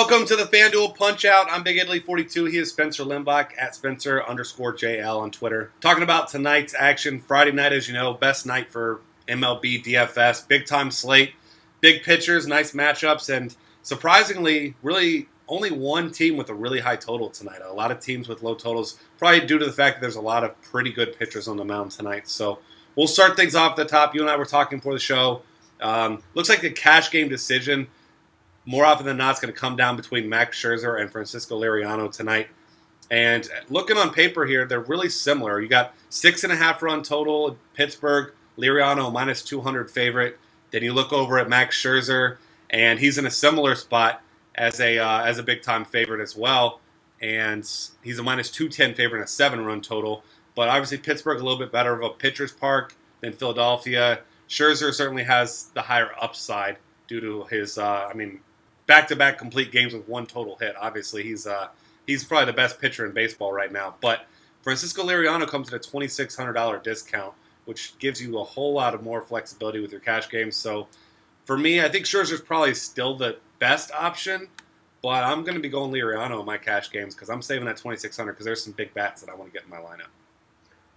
Welcome to the FanDuel Punch-Out. I'm Big Italy 42. He is Spencer Limbach at Spencer_JL on Twitter. Talking about tonight's action. Friday night, as you know, best night for MLB DFS. Big-time slate, big pitchers, nice matchups, and surprisingly, really only one team with a really high total tonight. A lot of teams with low totals, probably due to the fact that there's a lot of pretty good pitchers on the mound tonight. So we'll start things off at the top. You and I were talking before the show. Looks like a cash game decision. More often than not, it's going to come down between Max Scherzer and Francisco Liriano tonight. And looking on paper here, they're really similar. You got 6.5 run total. Pittsburgh, Liriano minus 200 favorite. Then you look over at Max Scherzer, and he's in a similar spot as a big time favorite as well. And he's a minus 210 favorite in a 7-run total. But obviously Pittsburgh a little bit better of a pitcher's park than Philadelphia. Scherzer certainly has the higher upside due to his, back-to-back complete games with one total hit. Obviously, he's probably the best pitcher in baseball right now. But Francisco Liriano comes at a $2,600 discount, which gives you a whole lot of more flexibility with your cash games. So for me, I think Scherzer's probably still the best option, but I'm going to be going Liriano in my cash games because I'm saving that $2,600 because there's some big bats that I want to get in my lineup.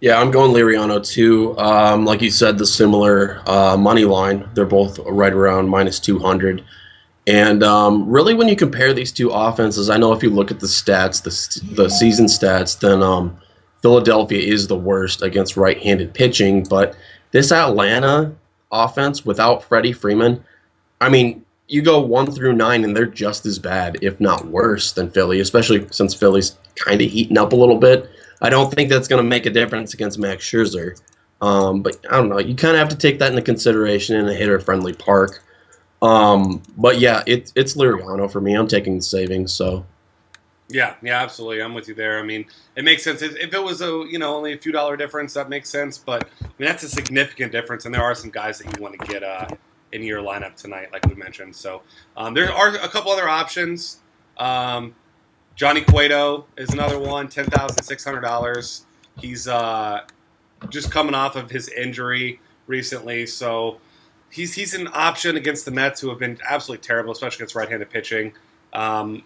Yeah, I'm going Liriano too. Like you said, the similar money line. They're both right around minus 200. And really, when you compare these two offenses, I know if you look at the stats, the season stats, then Philadelphia is the worst against right-handed pitching. But this Atlanta offense without Freddie Freeman, I mean, you go 1 through 9, and they're just as bad, if not worse, than Philly, especially since Philly's kind of heating up a little bit. I don't think that's going to make a difference against Max Scherzer. But I don't know. You kind of have to take that into consideration in a hitter-friendly park. But yeah, it's Liriano for me. I'm taking the savings. So yeah, absolutely. I'm with you there. I mean, it makes sense. If it was only a few dollar difference, that makes sense. But I mean, that's a significant difference, and there are some guys that you want to get in your lineup tonight, like we mentioned. So there are a couple other options. Johnny Cueto is another one, $10,600. He's just coming off of his injury recently, so he's an option against the Mets, who have been absolutely terrible, especially against right-handed pitching. John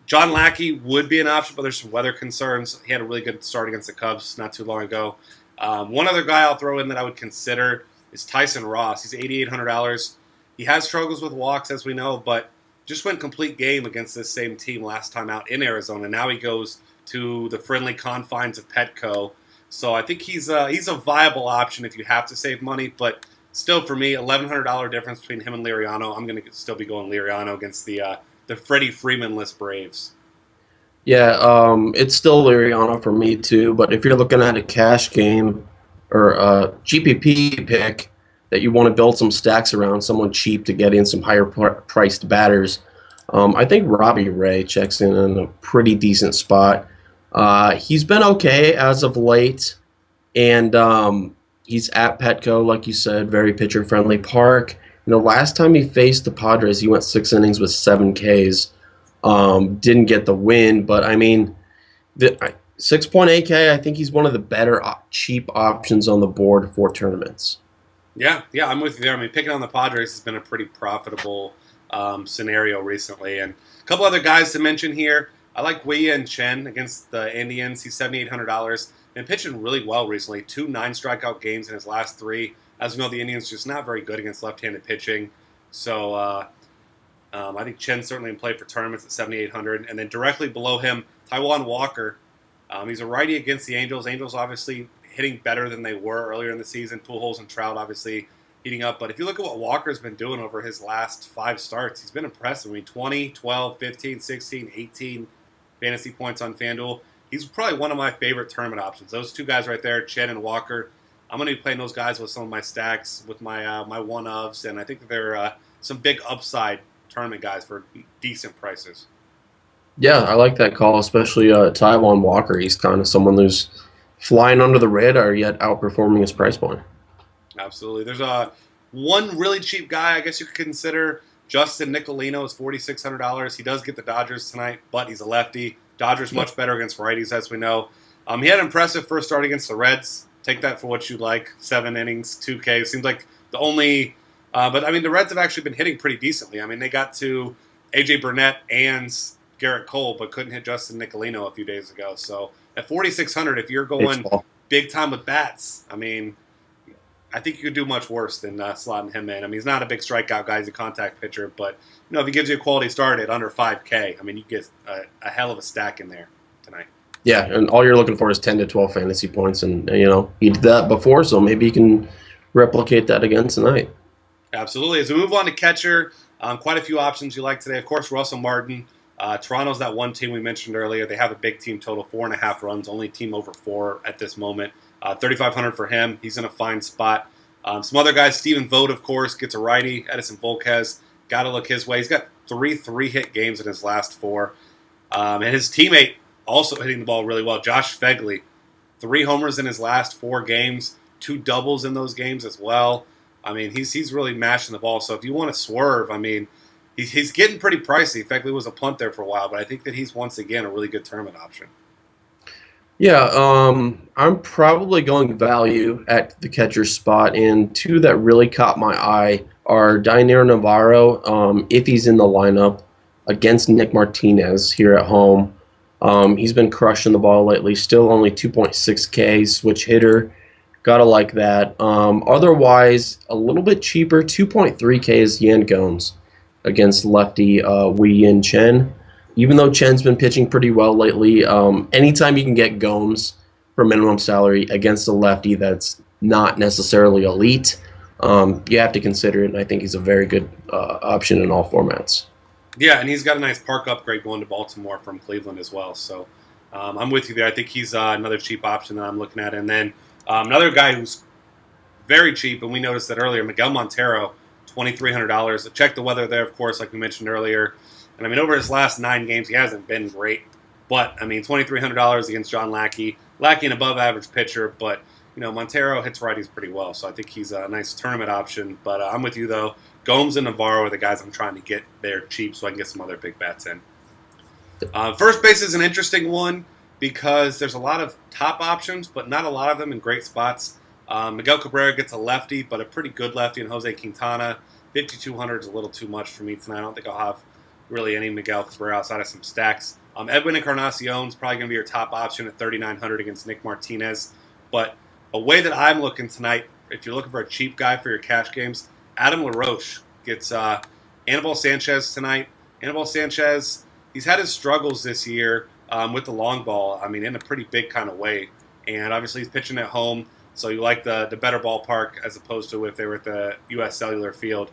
Lackey would be an option, but there's some weather concerns. He had a really good start against the Cubs not too long ago. One other guy I'll throw in that I would consider is Tyson Ross. He's $8,800. He has struggles with walks, as we know, but just went complete game against this same team last time out in Arizona. Now he goes to the friendly confines of Petco. So I think he's a viable option if you have to save money, but still, for me, $1,100 difference between him and Liriano. I'm going to still be going Liriano against the Freddie Freeman-less Braves. yeah, it's still Liriano for me too. But if you're looking at a cash game or a GPP pick that you want to build some stacks around, someone cheap to get in some higher priced batters, I think Robbie Ray checks in a pretty decent spot. He's been okay as of late, and he's at Petco, like you said, very pitcher-friendly park. Last time he faced the Padres, he went 6 innings with 7 Ks. Didn't get the win, but I mean, 6.8K, I think he's one of the better cheap options on the board for tournaments. Yeah, I'm with you there. I mean, picking on the Padres has been a pretty profitable scenario recently. And a couple other guys to mention here. I like Wei-Yin Chen against the Indians. He's $7,800. Been pitching really well recently. 2 9-strikeout games in his last 3. As we know, the Indians just not very good against left-handed pitching. So I think Chen's certainly in play for tournaments at $7,800. And then directly below him, Taijuan Walker. He's a righty against the Angels. Angels obviously hitting better than they were earlier in the season. Pujols and Trout obviously heating up. But if you look at what Walker's been doing over his last 5 starts, he's been impressive. I mean, 20, 12, 15, 16, 18 fantasy points on FanDuel. He's probably one of my favorite tournament options. Those 2 guys right there, Chen and Walker, I'm going to be playing those guys with some of my stacks, with my my one-ofs, and I think that they're some big upside tournament guys for decent prices. Yeah, I like that call, especially Taijuan Walker. He's kind of someone who's flying under the radar yet outperforming his price point. Absolutely. There's one really cheap guy I guess you could consider. Justin Nicolino is $4,600. He does get the Dodgers tonight, but he's a lefty. Dodgers much better against righties, as we know. He had an impressive first start against the Reds. Take that for what you like. 7 innings, 2K. Seems like the only but I mean, the Reds have actually been hitting pretty decently. I mean, they got to A.J. Burnett and Garrett Cole, but couldn't hit Justin Nicolino a few days ago. So at 4,600, if you're going big time with bats, I mean, I think you could do much worse than slotting him in. I mean, he's not a big strikeout guy. He's a contact pitcher. But, if he gives you a quality start at under 5K, I mean, you get a hell of a stack in there tonight. Yeah, and all you're looking for is 10 to 12 fantasy points. And he did that before, so maybe he can replicate that again tonight. Absolutely. As we move on to catcher, quite a few options you like today. Of course, Russell Martin. Toronto's that one team we mentioned earlier. They have a big team total, 4.5 runs, only team over 4 at this moment. 3,500 for him. He's in a fine spot. Some other guys, Stephen Vogt, of course, gets a righty. Edison Volquez, got to look his way. He's got 3 hit games in his last 4. And his teammate also hitting the ball really well, Josh Fegley. 3 homers in his last 4 games, 2 doubles in those games as well. I mean, he's really mashing the ball. So if you want to swerve, I mean, he's getting pretty pricey. Fegley was a punt there for a while, but I think that he's once again a really good tournament option. Yeah, I'm probably going value at the catcher spot, and 2 that really caught my eye are Dainer Navarro, if he's in the lineup, against Nick Martinez here at home. He's been crushing the ball lately, still only 2.6K, switch hitter. Gotta like that. Otherwise, a little bit cheaper, 2.3K is Yan Gomes against lefty Wei Yin Chen. Even though Chen's been pitching pretty well lately, anytime you can get Gomes for minimum salary against a lefty that's not necessarily elite, you have to consider it, and I think he's a very good option in all formats. Yeah, and he's got a nice park upgrade going to Baltimore from Cleveland as well. So I'm with you there. I think he's another cheap option that I'm looking at. And then another guy who's very cheap, and we noticed that earlier, Miguel Montero, $2,300. Check the weather there, of course, like we mentioned earlier. And, I mean, over his last 9 games, he hasn't been great. But, I mean, $2,300 against John Lackey. Lackey, an above-average pitcher, but, Montero hits righties pretty well. So I think he's a nice tournament option. But I'm with you, though. Gomes and Navarro are the guys I'm trying to get there cheap so I can get some other big bats in. First base is an interesting one because there's a lot of top options, but not a lot of them in great spots. Miguel Cabrera gets a lefty, but a pretty good lefty in Jose Quintana. 5,200 is a little too much for me tonight. I don't think I'll have really any Miguel Cabrera outside of some stacks. Edwin Encarnacion is probably going to be your top option at 3,900 against Nick Martinez. But a way that I'm looking tonight, if you're looking for a cheap guy for your cash games, Adam LaRoche gets Anibal Sanchez tonight. Anibal Sanchez, he's had his struggles this year with the long ball, I mean, in a pretty big kind of way. And obviously he's pitching at home, so you like the better ballpark as opposed to if they were at the U.S. Cellular Field.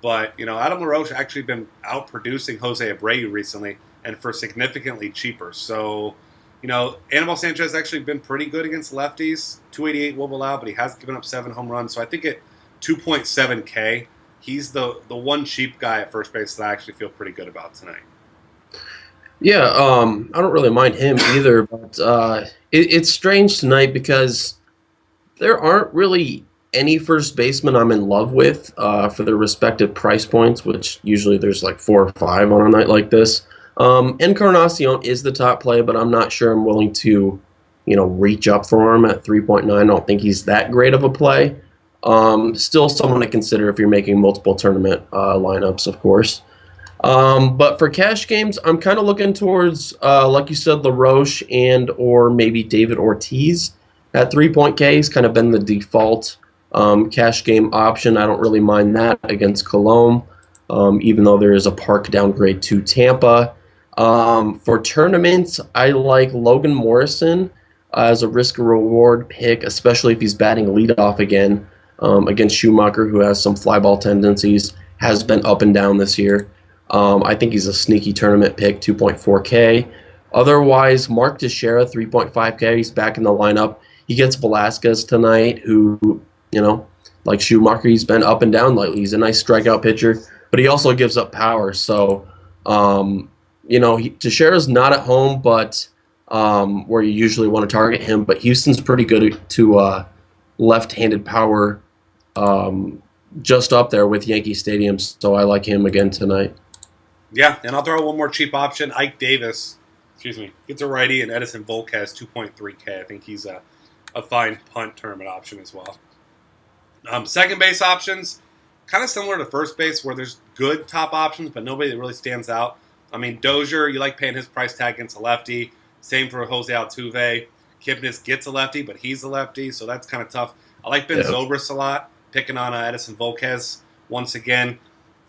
But, Adam LaRoche actually been outproducing Jose Abreu recently and for significantly cheaper. So, Anibal Sanchez has actually been pretty good against lefties. 288 will allow, but he has given up 7 home runs. So I think at 2.7K, he's the one cheap guy at first base that I actually feel pretty good about tonight. Yeah, I don't really mind him either, but it's strange tonight because there aren't really any first baseman I'm in love with for their respective price points, which usually there's like 4 or 5 on a night like this. Encarnacion is the top play, but I'm not sure I'm willing to, reach up for him at 3.9. I don't think he's that great of a play. Still someone to consider if you're making multiple tournament lineups, of course. But for cash games, I'm kind of looking towards, like you said, LaRoche and or maybe David Ortiz at 3.K. He's kind of been the default cash game option. I don't really mind that against Cologne, even though there is a park downgrade to Tampa. For tournaments, I like Logan Morrison as a risk-reward pick, especially if he's batting leadoff again against Schumacher, who has some fly ball tendencies, has been up and down this year. I think he's a sneaky tournament pick, 2.4K. Otherwise, Mark Teixeira, 3.5K. He's back in the lineup. He gets Velasquez tonight, who, like Schumacher, he's been up and down lately. He's a nice strikeout pitcher, but he also gives up power. So, Teixeira's not at home, but where you usually want to target him. But Houston's pretty good to left-handed power, just up there with Yankee Stadium. So I like him again tonight. Yeah, and I'll throw one more cheap option. Ike Davis, gets a righty, and Edison Volquez, 2.3K. I think he's a fine punt tournament option as well. Second base options, kind of similar to first base where there's good top options, but nobody that really stands out. I mean, Dozier, you like paying his price tag against a lefty. Same for Jose Altuve. Kipnis gets a lefty, but he's a lefty, so that's kind of tough. I like Ben Yeah. Zobrist a lot, picking on Edison Volquez once again.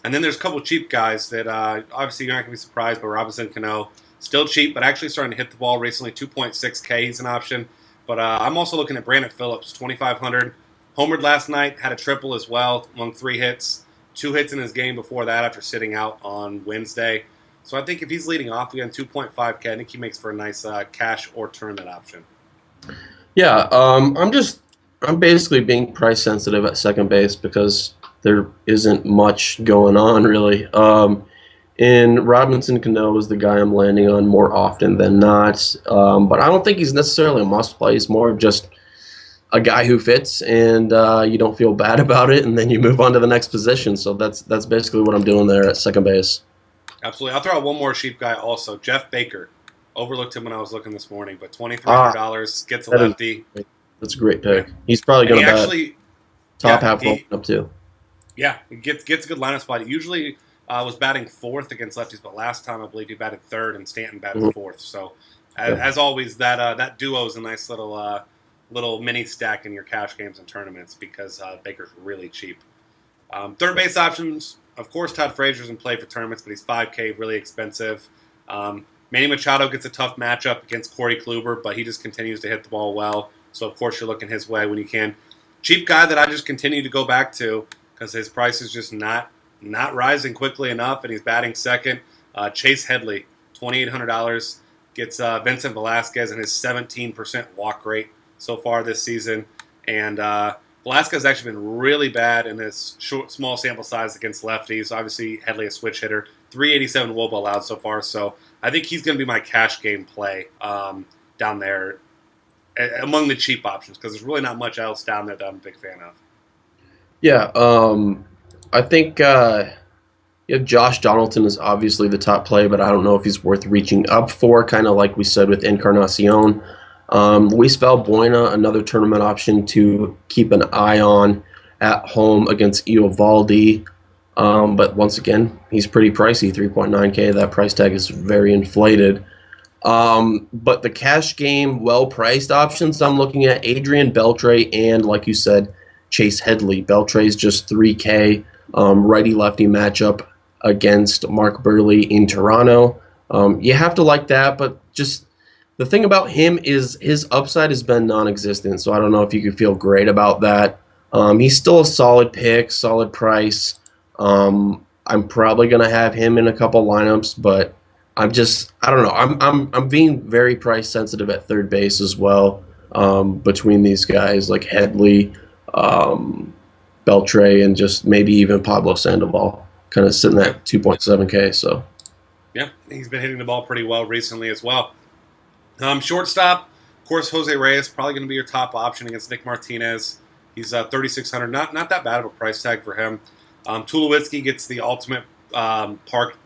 And then there's a couple cheap guys that obviously you're not going to be surprised, but Robinson Cano, still cheap, but actually starting to hit the ball recently. 2.6K, he's an option. But I'm also looking at Brandon Phillips, 2,500. Homered last night, had a triple as well, among 3 hits. 2 hits in his game before that after sitting out on Wednesday. So I think if he's leading off again, 2.5K, I think he makes for a nice cash or tournament option. Yeah, I'm basically being price sensitive at second base because there isn't much going on really. And Robinson Cano is the guy I'm landing on more often than not. But I don't think he's necessarily a must play. He's more of just a guy who fits, and you don't feel bad about it, and then you move on to the next position. So that's basically what I'm doing there at second base. Absolutely. I'll throw out one more cheap guy also, Jeff Baker. Overlooked him when I was looking this morning, but $2,300 gets a lefty. That's a great pick. He's probably going to bat top half up too. Yeah, he gets a good lineup spot. He usually was batting 4th against lefties, but last time I believe he batted 3rd and Stanton batted 4th. So, as always, that duo is a nice little mini stack in your cash games and tournaments because Baker's really cheap. Third base options, of course, Todd Frazier's in play for tournaments, but he's 5K, really expensive. Manny Machado gets a tough matchup against Corey Kluber, but he just continues to hit the ball well. So, of course, you're looking his way when you can. Cheap guy that I just continue to go back to because his price is just not rising quickly enough, and he's batting second. Chase Headley, $2,800, gets Vincent Velasquez and his 17% walk rate so far this season. And Velasquez has actually been really bad in this small sample size against lefties. Obviously, Headley a switch hitter. 387 WOBA allowed so far, so I think he's going to be my cash game play down there among the cheap options because there's really not much else down there that I'm a big fan of. Yeah, I think Josh Donaldson is obviously the top play, but I don't know if he's worth reaching up for, kind of like we said with Encarnacion. Luis Valbuena, another tournament option to keep an eye on at home against Eovaldi. But once again, he's pretty pricey, 3.9K. That price tag is very inflated. But the cash game, well-priced options, I'm looking at Adrian Beltre and, like you said, Chase Headley. Beltre's just 3K, righty-lefty matchup against Mark Burley in Toronto. You have to like that, but just the thing about him is his upside has been non-existent, so I don't know if you could feel great about that. He's still a solid pick, solid price. I'm probably going to have him in a couple lineups, but I don't know. I'm being very price sensitive at third base as well. Between these guys like Headley, Beltre, and just maybe even Pablo Sandoval, kind of sitting at 2.7K. So yeah, he's been hitting the ball pretty well recently as well. Shortstop, of course, Jose Reyes probably going to be your top option against Nick Martinez. He's 3,600, not that bad of a price tag for him. Tulowitzki gets the ultimate park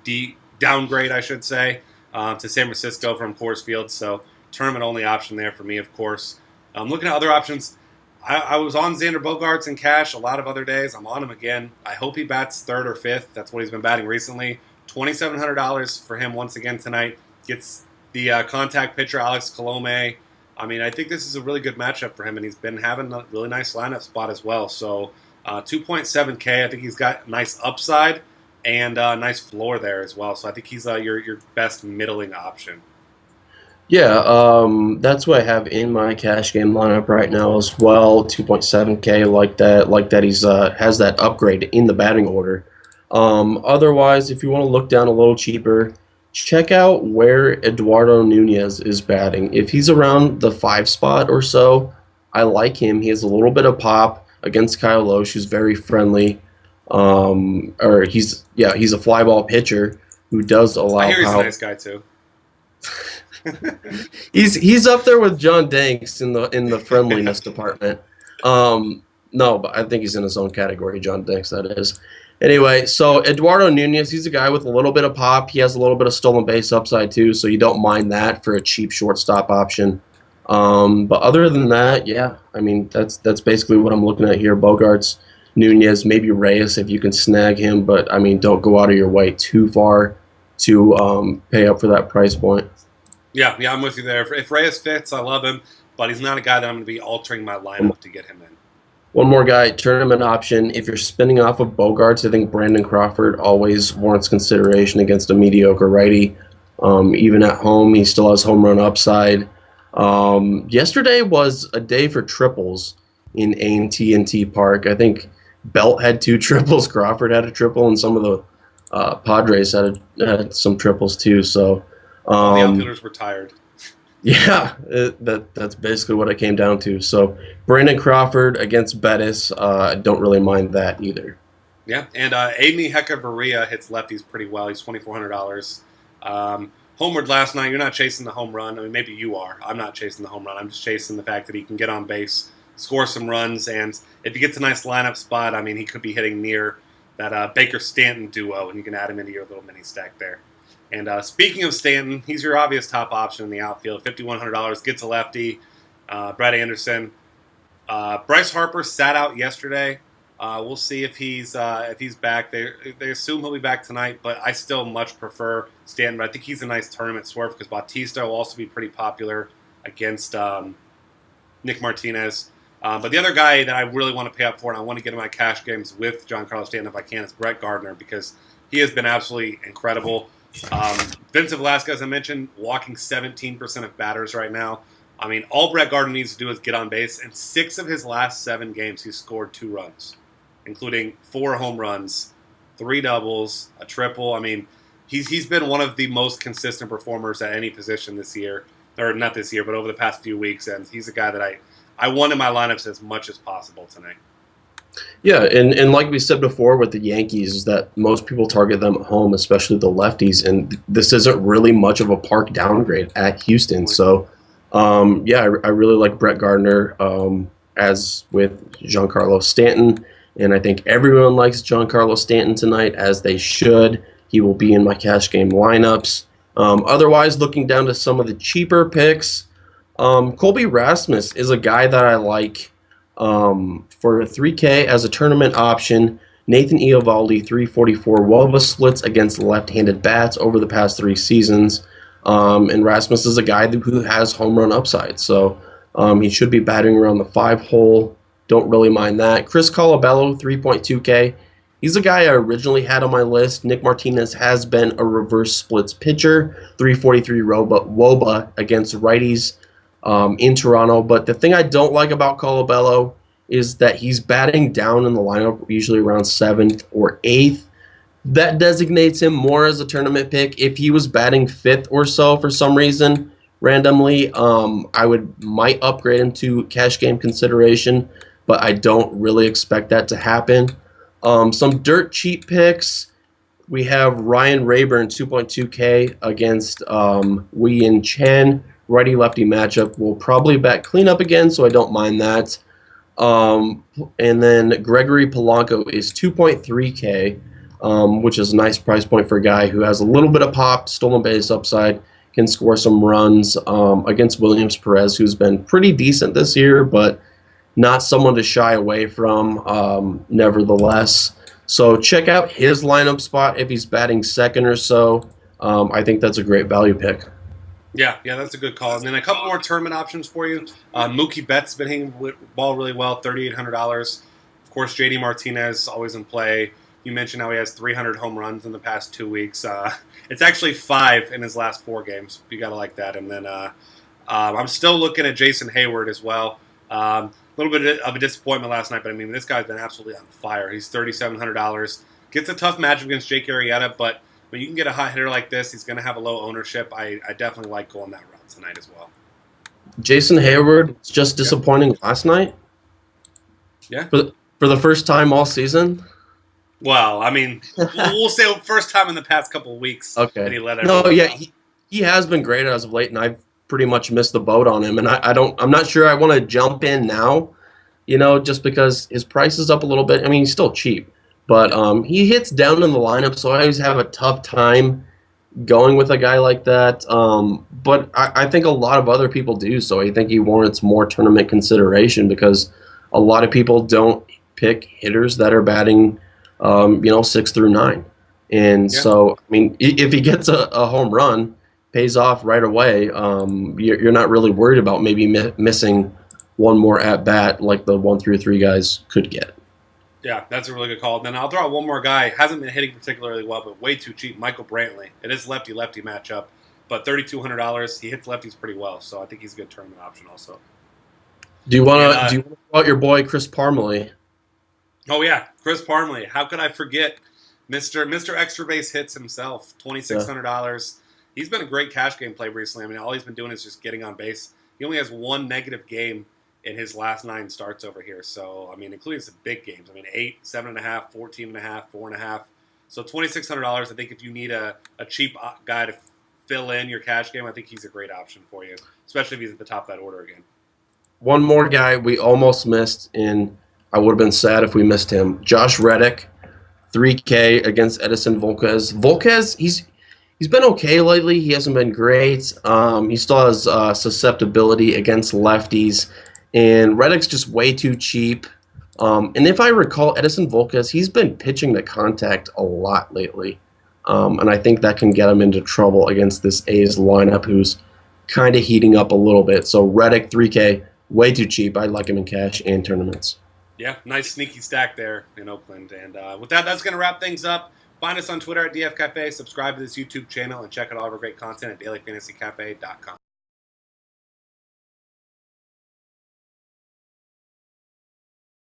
downgrade, I should say, to San Francisco from Coors Field. So tournament-only option there for me, of course. Looking at other options, I was on Xander Bogaerts in cash a lot of other days. I'm on him again. I hope he bats 3rd or 5th. That's what he's been batting recently. $2,700 for him once again tonight. Gets the contact pitcher, Alex Colome. I mean, I think this is a really good matchup for him, and he's been having a really nice lineup spot as well. So 2.7K, I think he's got nice upside and a nice floor there as well. So I think he's your best middling option. yeah, that's what I have in my cash game lineup right now as well. 2.7K, like that. He's has that upgrade in the batting order. Otherwise, if you want to look down a little cheaper, check out where Eduardo Nunez is batting. If he's around the 5 spot or so, I like him. He has a little bit of pop against Kyle Loesch, who's very friendly. He's a fly ball pitcher who does allow. I hear he's a nice guy too. he's up there with John Danks in the friendliness department. No, but I think he's in his own category, John Danks, that is. Anyway, so Eduardo Nunez, he's a guy with a little bit of pop. He has a little bit of stolen base upside too, so you don't mind that for a cheap shortstop option. But other than that, yeah, I mean that's basically what I'm looking at here. Bogaerts, Nunez, maybe Reyes if you can snag him, but I mean, don't go out of your way too far to pay up for that price point. Yeah, I'm with you there. If Reyes fits, I love him, but he's not a guy that I'm going to be altering my Um, lineup to get him in. One more guy, tournament option. If you're spinning off of Bogarts, I think Brandon Crawford always warrants consideration against a mediocre righty. Even at home, he still has home run upside. Yesterday was a day for triples in A&T Park. I think Belt had two triples, Crawford had a triple, and some of the Padres had some triples too. So All the um, outfielders were tired. yeah, that's basically what it came down to. So Brandon Crawford against Bettis, I don't really mind that either. Yeah, and Aiden Hechavarria hits lefties pretty well. He's $2,400. Homered last night. You're not chasing the home run. I mean, maybe you are. I'm not chasing the home run. I'm just chasing the fact that he can get on base, score some runs, and if he gets a nice lineup spot, I mean, he could be hitting near that Baker-Stanton duo, and you can add him into your little mini stack there. And speaking of Stanton, he's your obvious top option in the outfield. $5,100 gets a lefty. Brett Anderson. Bryce Harper sat out yesterday. We'll see if he's back. They assume he'll be back tonight, but I still much prefer Stanton. But I think he's a nice tournament swerve because Bautista will also be pretty popular against Nick Martinez. But the other guy that I really want to pay up for, and I want to get in my cash games with Giancarlo Stanton if I can, is Brett Gardner because he has been absolutely incredible. Vincent Velasquez, as I mentioned, walking 17% of batters right now. I mean, all Brett Gardner needs to do is get on base, and 6 of his last 7 games he's scored 2 runs, including 4 home runs, 3 doubles, a triple. I mean, he's been one of the most consistent performers at any position this year, or not this year, but over the past few weeks, and he's a guy that I want in my lineups as much as possible tonight. Yeah, and like we said before with the Yankees, is that most people target them at home, especially the lefties, and this isn't really much of a park downgrade at Houston. So, yeah, I really like Brett Gardner, as with Giancarlo Stanton, and I think everyone likes Giancarlo Stanton tonight, as they should. He will be in my cash game lineups. Otherwise, looking down to some of the cheaper picks, Colby Rasmus is a guy that I like. For 3K as a tournament option, Nathan Eovaldi, 344 Woba splits against left-handed bats over the past 3 seasons. And Rasmus is a guy who has home run upside, so he should be batting around the 5 hole. Don't really mind that. Chris Colabello, 3.2K. He's a guy I originally had on my list. Nick Martinez has been a reverse splits pitcher, 343 Woba against righties in Toronto. But the thing I don't like about Colabello is that he's batting down in the lineup, usually around 7th or 8th. That designates him more as a tournament pick. If he was batting 5th or so for some reason, randomly, I might upgrade him to cash game consideration, but I don't really expect that to happen. Some dirt cheap picks. We have Ryan Rayburn, 2.2K against Wei-Yin Chen. Righty-lefty matchup. We'll probably bat cleanup again, so I don't mind that. And then Gregory Polanco is 2.3K, which is a nice price point for a guy who has a little bit of pop, stolen base upside, can score some runs against Williams Perez, who's been pretty decent this year, but not someone to shy away from, nevertheless. So check out his lineup spot if he's batting second or so. I think that's a great value pick. Yeah, that's a good call. And then a couple more tournament options for you. Mookie Betts been hitting the ball really well, $3,800. Of course, JD Martinez always in play. You mentioned how he has 300 home runs in the past 2 weeks. It's actually 5 in his last 4 games. You got to like that. And then I'm still looking at Jason Hayward as well. A little bit of a disappointment last night, but I mean, this guy's been absolutely on fire. He's $3,700. Gets a tough matchup against Jake Arrieta, but when you can get a hot hitter like this, he's going to have a low ownership. I definitely like going that route tonight as well. Jason Hayward just disappointing last night. Yeah. For the first time all season. Well, I mean, we'll say first time in the past couple of weeks. Okay. That he let he has been great as of late, and I've pretty much missed the boat on him. And I'm not sure I want to jump in now, just because his price is up a little bit. I mean, he's still cheap. But he hits down in the lineup, so I always have a tough time going with a guy like that. But I think a lot of other people do, so I think he warrants more tournament consideration because a lot of people don't pick hitters that are batting, 6 through 9. And Yeah. so, I mean, if he gets a home run, pays off right away, you're not really worried about maybe missing one more at bat like the 1 through 3 guys could get. Yeah, that's a really good call. Then I'll throw out one more guy. Hasn't been hitting particularly well, but way too cheap. Michael Brantley. It is lefty-lefty matchup, but $3,200. He hits lefties pretty well, so I think he's a good tournament option also. Do you And want to call out your boy Chris Parmelee? oh yeah, Chris Parmelee. How could I forget Mr. Extra Base Hits himself? $2,600. He's been a great cash game play recently. I mean, all he's been doing is just getting on base. He only has one negative game in his last 9 starts over here. So, I mean, including some big games. I mean, 8, 7.5, 14.5, 4.5. So $2,600. I think if you need a cheap guy to fill in your cash game, I think he's a great option for you, especially if he's at the top of that order again. One more guy we almost missed, and I would have been sad if we missed him. Josh Reddick, 3K against Edison Volquez. Volquez, he's been okay lately. He hasn't been great. He still has susceptibility against lefties, and Reddick's just way too cheap. And if I recall, Edison Volquez, he's been pitching to contact a lot lately, and I think that can get him into trouble against this A's lineup, who's kind of heating up a little bit. So Reddick, 3K, way too cheap. I like him in cash and tournaments. Yeah, nice sneaky stack there in Oakland. And with that, that's going to wrap things up. Find us on Twitter at DF Cafe. Subscribe to this YouTube channel and check out all of our great content at dailyfantasycafe.com.